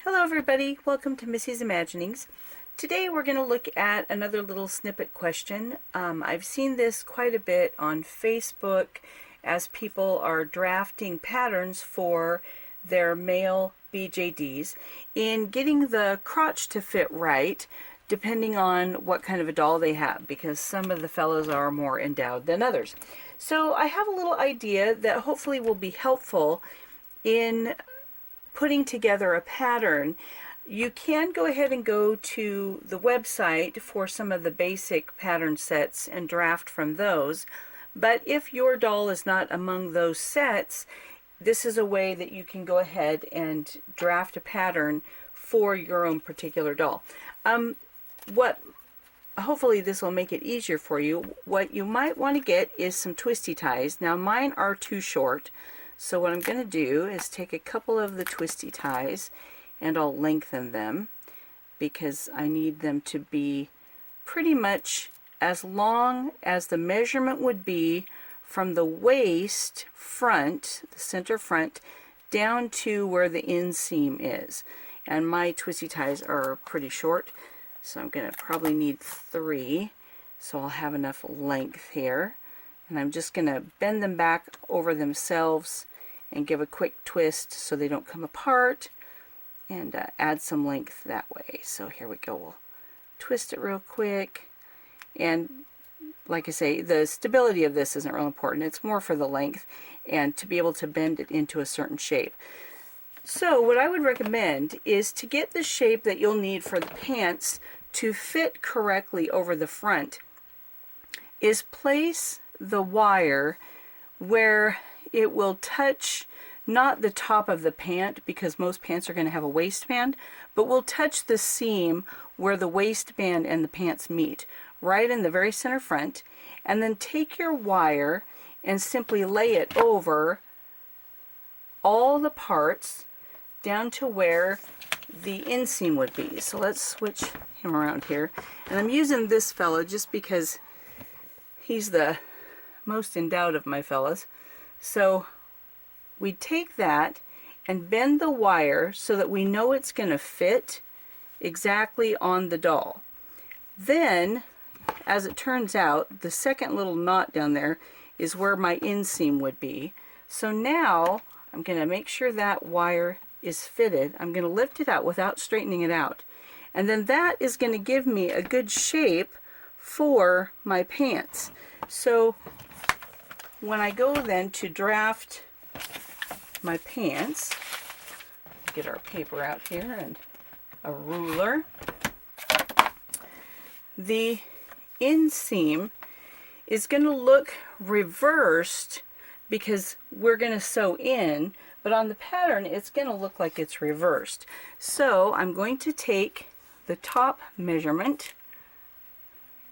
Hello everybody, welcome to Missy's Imaginings. Today we're going to look at another little snippet question. I've seen this quite a bit on Facebook as people are drafting patterns for their male BJDs in getting the crotch to fit right depending on what kind of a doll they have, because some of the fellows are more endowed than others. So I have a little idea that hopefully will be helpful in putting together a pattern. You can go ahead and go to the website for some of the basic pattern sets and draft from those, but if your doll is not among those sets, this is a way that you can go ahead and draft a pattern for your own particular doll. Hopefully this will make it easier for you. What you might want to get is some twisty ties. Now mine are too short, so what I'm going to do is take a couple of the twisty ties and I'll lengthen them because I need them to be pretty much as long as the measurement would be from the waist front, the center front, down to where the inseam is. And my twisty ties are pretty short, so I'm going to probably need 3, so I'll have enough length here. And I'm just going to bend them back over themselves and give a quick twist so they don't come apart, and add some length that way. So here we go. We'll twist it real quick, and like I say, the stability of this isn't real important. It's more for the length and to be able to bend it into a certain shape. So what I would recommend is to get the shape that you'll need for the pants to fit correctly over the front is place the wire where it will touch not the top of the pant, because most pants are going to have a waistband, but will touch the seam where the waistband and the pants meet, right in the very center front. And then take your wire and simply lay it over all the parts down to where the inseam would be. So let's switch him around here. And I'm using this fella just because he's the most endowed of my fellas. So we take that and bend the wire so that we know it's going to fit exactly on the doll. Then, as it turns out, the second little knot down there is where my inseam would be. So now I'm going to make sure that wire is fitted. I'm going to lift it out without straightening it out. And then that is going to give me a good shape for my pants. So when I go then to draft my pants, get our paper out here and a ruler. The inseam is going to look reversed because we're going to sew in, but on the pattern it's going to look like it's reversed. So I'm going to take the top measurement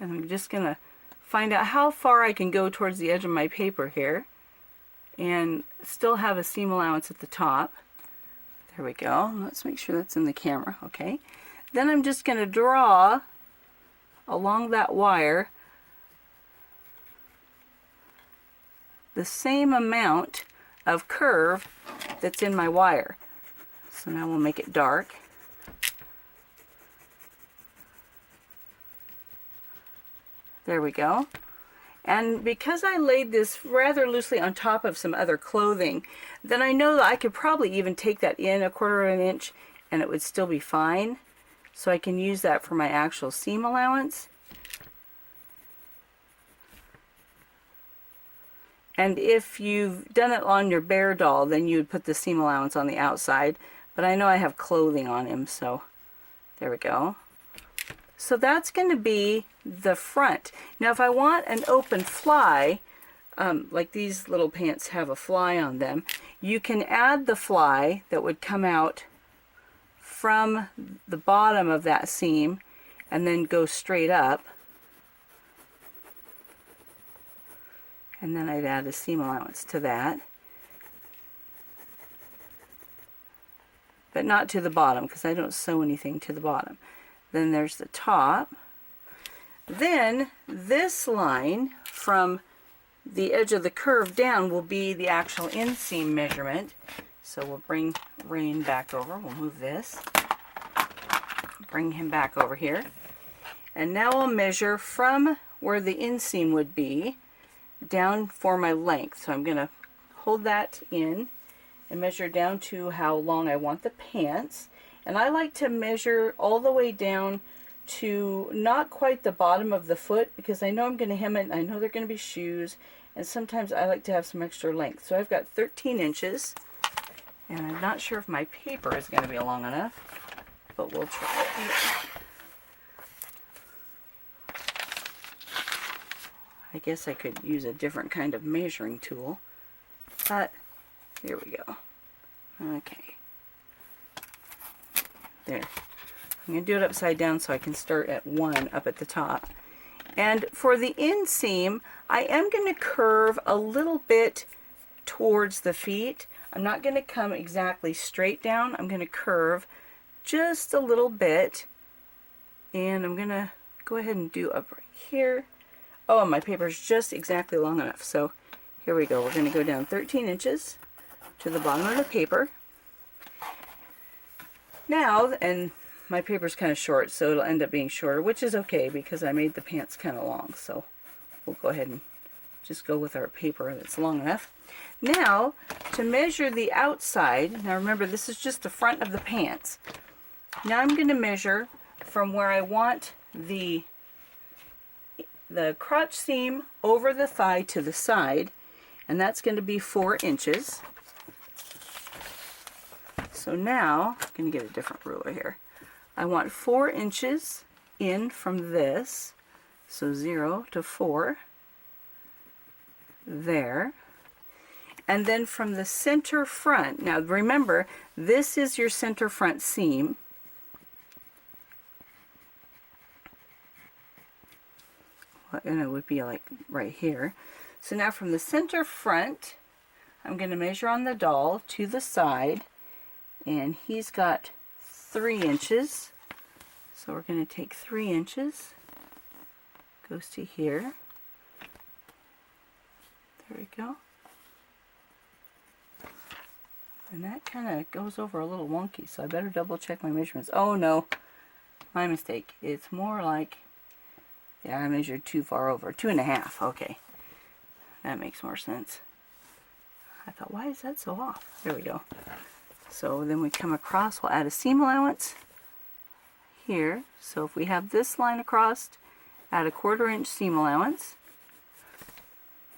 and I'm just going to find out how far I can go towards the edge of my paper here and still have a seam allowance at the top. There we go. Let's make sure that's in the camera. Okay. Then I'm just going to draw along that wire the same amount of curve that's in my wire. So now we'll make it dark. There we go. And because I laid this rather loosely on top of some other clothing, then I know that I could probably even take that in 1/4 of an inch and it would still be fine. So I can use that for my actual seam allowance. And if you've done it on your bear doll, then you would put the seam allowance on the outside. But I know I have clothing on him, so there we go. So that's going to be the front. Now if I want an open fly, like these little pants have a fly on them, you can add the fly that would come out from the bottom of that seam and then go straight up. And then I'd add a seam allowance to that. But not to the bottom, because I don't sew anything to the bottom. Then there's the top. Then this line from the edge of the curve down will be the actual inseam measurement. So we'll bring Rain back over. We'll move this. Bring him back over here. And now I'll measure from where the inseam would be down for my length. So I'm going to hold that in and measure down to how long I want the pants. And I like to measure all the way down to not quite the bottom of the foot, because I know I'm going to hem it. I know they're going to be shoes, and sometimes I like to have some extra length. So I've got 13 inches, and I'm not sure if my paper is going to be long enough, but we'll try it. I guess I could use a different kind of measuring tool, but here we go. Okay. There. I'm going to do it upside down so I can start at 1 up at the top. And for the inseam, I am going to curve a little bit towards the feet. I'm not going to come exactly straight down. I'm going to curve just a little bit. And I'm going to go ahead and do up right here. Oh, and my paper is just exactly long enough. So here we go. We're going to go down 13 inches to the bottom of the paper. Now, and my paper's kind of short, so it'll end up being shorter, which is okay because I made the pants kind of long. So we'll go ahead and just go with our paper that's long enough. Now, to measure the outside, now remember this is just the front of the pants. Now I'm going to measure from where I want the crotch seam over the thigh to the side, and that's going to be 4 inches. So now, I'm going to get a different ruler here. I want 4 inches in from this, so 0 to 4, there. And then from the center front, now remember, this is your center front seam. And it would be like right here. So now from the center front, I'm going to measure on the doll to the side, and he's got 3 inches. So we're going to take 3 inches, goes to here. There we go. And that kind of goes over a little wonky, so I better double check my measurements. Oh no, my mistake. It's more like, yeah, I measured too far over. 2.5. Okay, that makes more sense. I thought, why is that so off? There we go. So then we come across, we'll add a seam allowance here. So if we have this line across, add a 1/4 inch seam allowance.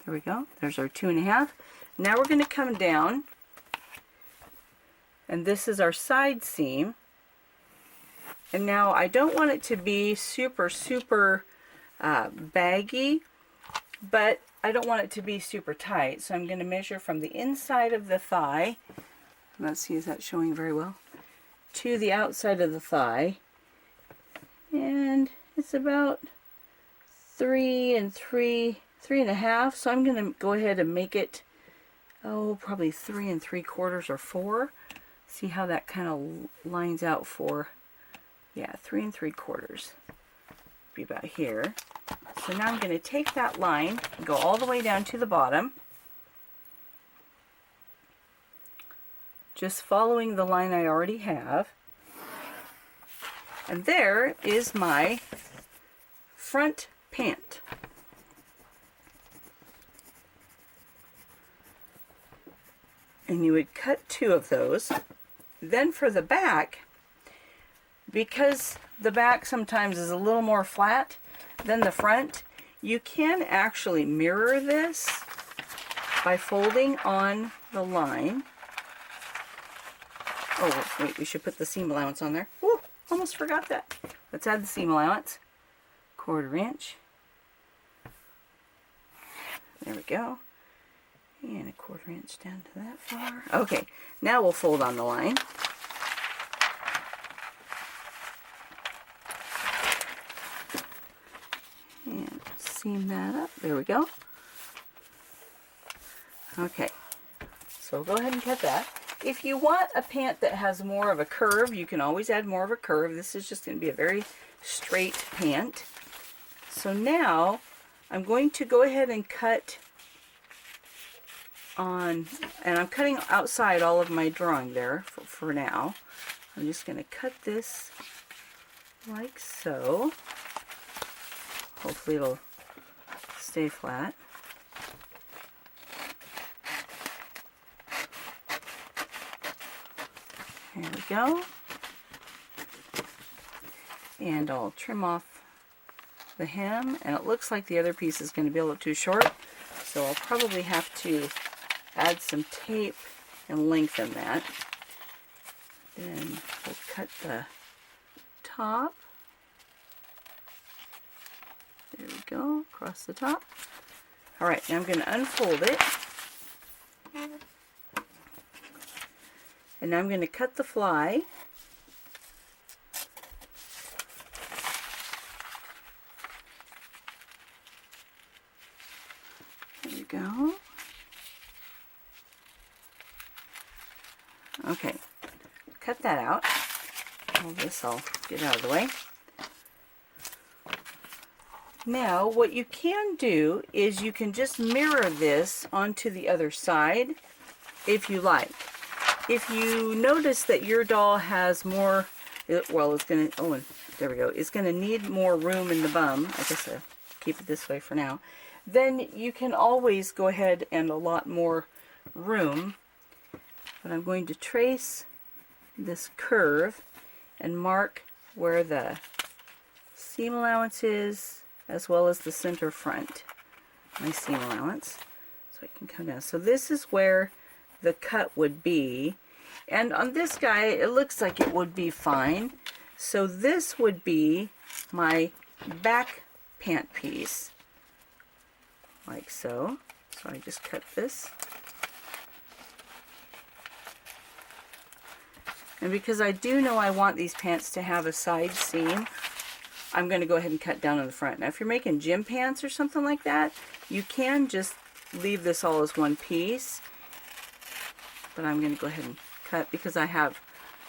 There we go. There's our 2.5. Now we're going to come down, and this is our side seam. And now I don't want it to be super baggy, but I don't want it to be super tight. So I'm going to measure from the inside of the thigh. Let's see, is that showing very well? To the outside of the thigh. And it's about 3 and 3.5. So I'm going to go ahead and make it, oh, probably 3 3/4 or 4. See how that kind of lines out for, yeah, 3 3/4. Be about here. So now I'm going to take that line and go all the way down to the bottom, just following the line I already have. And there is my front pant. And you would cut 2 of those. Then for the back, because the back sometimes is a little more flat than the front, you can actually mirror this by folding on the line. Oh, wait, we should put the seam allowance on there. Woo, almost forgot that. Let's add the seam allowance. 1/4 inch. There we go. And a 1/4 inch down to that far. Okay, now we'll fold on the line. And seam that up. There we go. Okay, so go ahead and cut that. If you want a pant that has more of a curve, you can always add more of a curve. This is just going to be a very straight pant. So now I'm going to go ahead and cut on, and I'm cutting outside all of my drawing there for now. I'm just going to cut this like so. Hopefully it'll stay flat. There we go. And I'll trim off the hem, and it looks like the other piece is going to be a little too short, so I'll probably have to add some tape and lengthen that. Then we'll cut the top. There we go, across the top. Alright, now I'm going to unfold it. And now I'm going to cut the fly. There we go. Okay, cut that out. All this I'll get out of the way. Now what you can do is you can just mirror this onto the other side if you like. If you notice that your doll has more, well, it's going to, oh, and there we go, it's going to need more room in the bum. I guess I'll keep it this way for now. Then you can always go ahead and allot more room. But I'm going to trace this curve and mark where the seam allowance is, as well as the center front, my seam allowance. So I can come down. So this is where the cut would be, and on this guy it looks like it would be fine. So this would be my back pant piece, like so. So I just cut this, and because I do know I want these pants to have a side seam, I'm going to go ahead and cut down on the front. Now if you're making gym pants or something like that, you can just leave this all as one piece. But I'm going to go ahead and cut because I have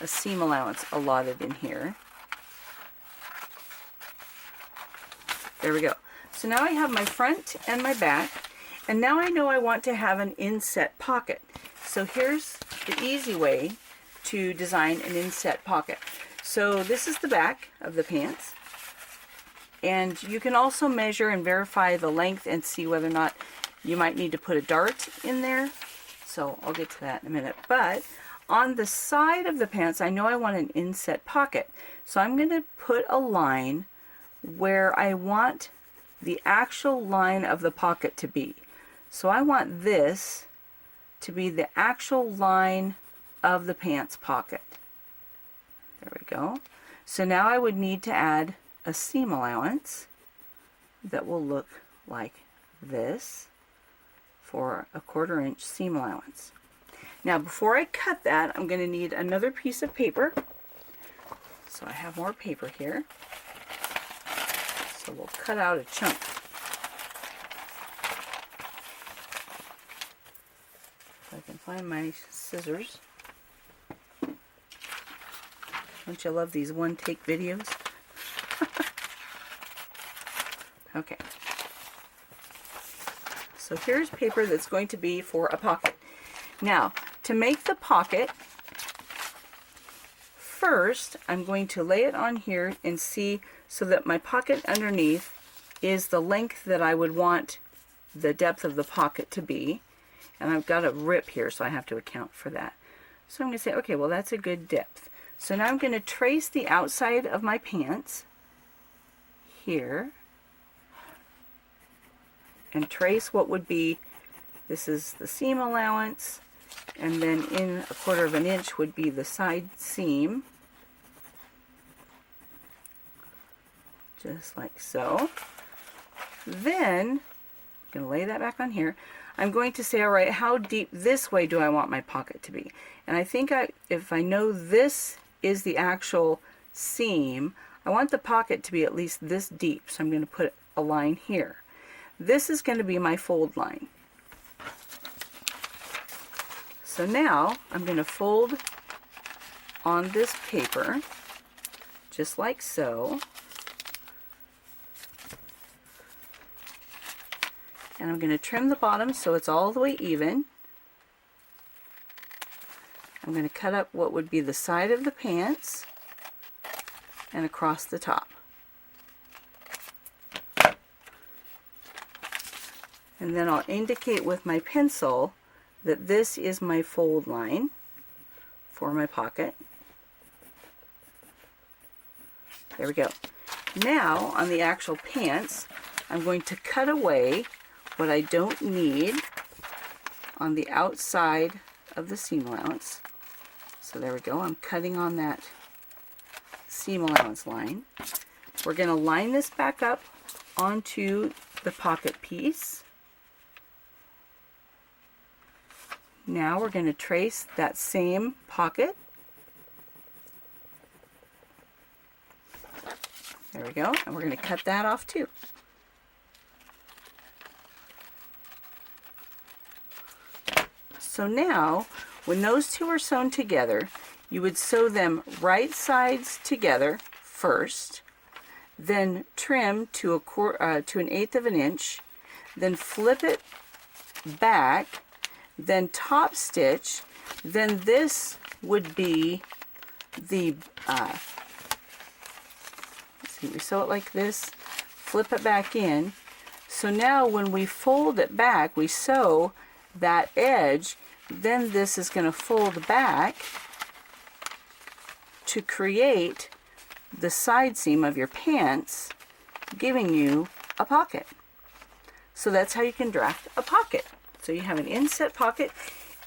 a seam allowance allotted in here. There we go. So now I have my front and my back, and now I know I want to have an inset pocket. So here's the easy way to design an inset pocket. So this is the back of the pants, and you can also measure and verify the length and see whether or not you might need to put a dart in there. So I'll get to that in a minute. But on the side of the pants, I know I want an inset pocket. So I'm going to put a line where I want the actual line of the pocket to be. So I want this to be the actual line of the pants pocket. There we go. So now I would need to add a seam allowance that will look like this, for a 1/4 inch seam allowance. Now before I cut that, I'm going to need another piece of paper. So I have more paper here. So we'll cut out a chunk. If I can find my scissors. Don't you love these one-take videos? Okay. So here's paper that's going to be for a pocket. Now, to make the pocket, first I'm going to lay it on here and see so that my pocket underneath is the length that I would want the depth of the pocket to be. And I've got a rip here, so I have to account for that. So I'm going to say, okay, well that's a good depth. So now I'm going to trace the outside of my pants here, and trace what would be, this is the seam allowance, and then in a 1/4 inch would be the side seam, just like so. Then I'm going to lay that back on here. I'm going to say, all right, how deep this way do I want my pocket to be? And I think if I know this is the actual seam, I want the pocket to be at least this deep, so I'm going to put a line here. This is going to be my fold line. So now I'm going to fold on this paper, just like so. And I'm going to trim the bottom so it's all the way even. I'm going to cut up what would be the side of the pants. and across the top. And then I'll indicate with my pencil that this is my fold line for my pocket. There we go. Now on the actual pants, I'm going to cut away what I don't need on the outside of the seam allowance. So there we go, I'm cutting on that seam allowance line. We're going to line this back up onto the pocket piece. Now we're going to trace that same pocket. There we go, and we're going to cut that off too. So now, when those two are sewn together, you would sew them right sides together first, then trim to an 1/8 of an inch, then flip it back, then top stitch, then this would be the, let's see, we sew it like this, flip it back in. So now when we fold it back, we sew that edge, then this is going to fold back to create the side seam of your pants, giving you a pocket. So that's how you can draft a pocket. So you have an inset pocket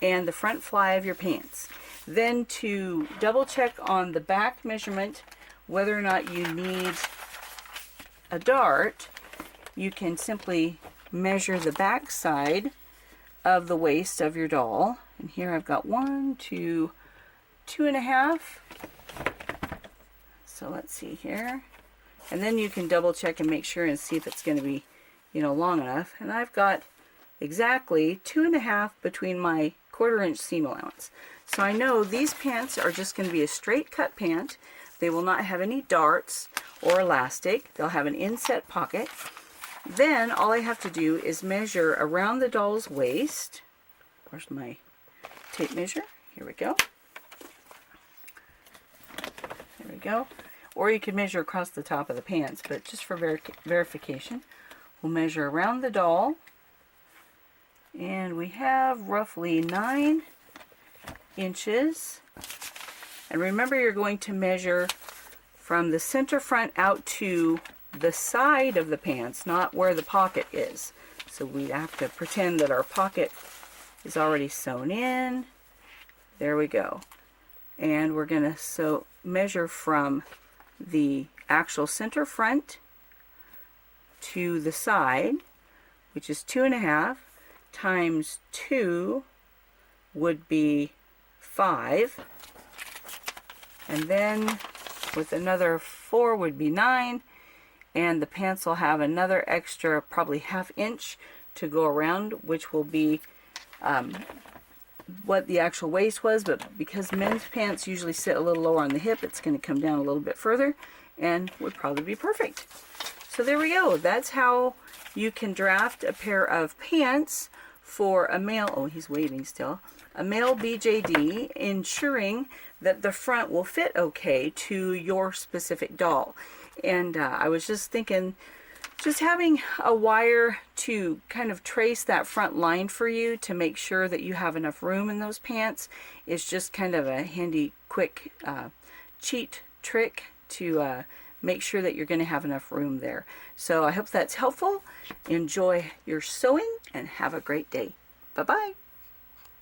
and the front fly of your pants. Then to double check on the back measurement, whether or not you need a dart, you can simply measure the back side of the waist of your doll. And here I've got 1, 2, 2.5. So let's see here. And then you can double check and make sure and see if it's going to be, long enough. And I've got exactly 2.5 between my 1/4 inch seam allowance. So I know these pants are just going to be a straight cut pant. They will not have any darts or elastic. They'll have an inset pocket. Then all I have to do is measure around the doll's waist. Where's my tape measure? Here we go. There we go. Or you can measure across the top of the pants, but just for verification, we'll measure around the doll. And we have roughly 9 inches. And remember, you're going to measure from the center front out to the side of the pants, not where the pocket is. So we have to pretend that our pocket is already sewn in. There we go. And we're going to measure from the actual center front to the side, which is 2.5 times 2 would be 5. And then with another 4 would be 9. And the pants will have another extra, probably 1/2 inch to go around, which will be what the actual waist was. But because men's pants usually sit a little lower on the hip, it's going to come down a little bit further and would probably be perfect. So there we go. That's how you can draft a pair of pants for a male, oh, he's waving still, a male BJD, ensuring that the front will fit okay to your specific doll. And I was just thinking, just having a wire to kind of trace that front line for you to make sure that you have enough room in those pants is just kind of a handy, quick cheat trick to make sure that you're going to have enough room there. So I hope that's helpful. Enjoy your sewing and have a great day. Bye-bye.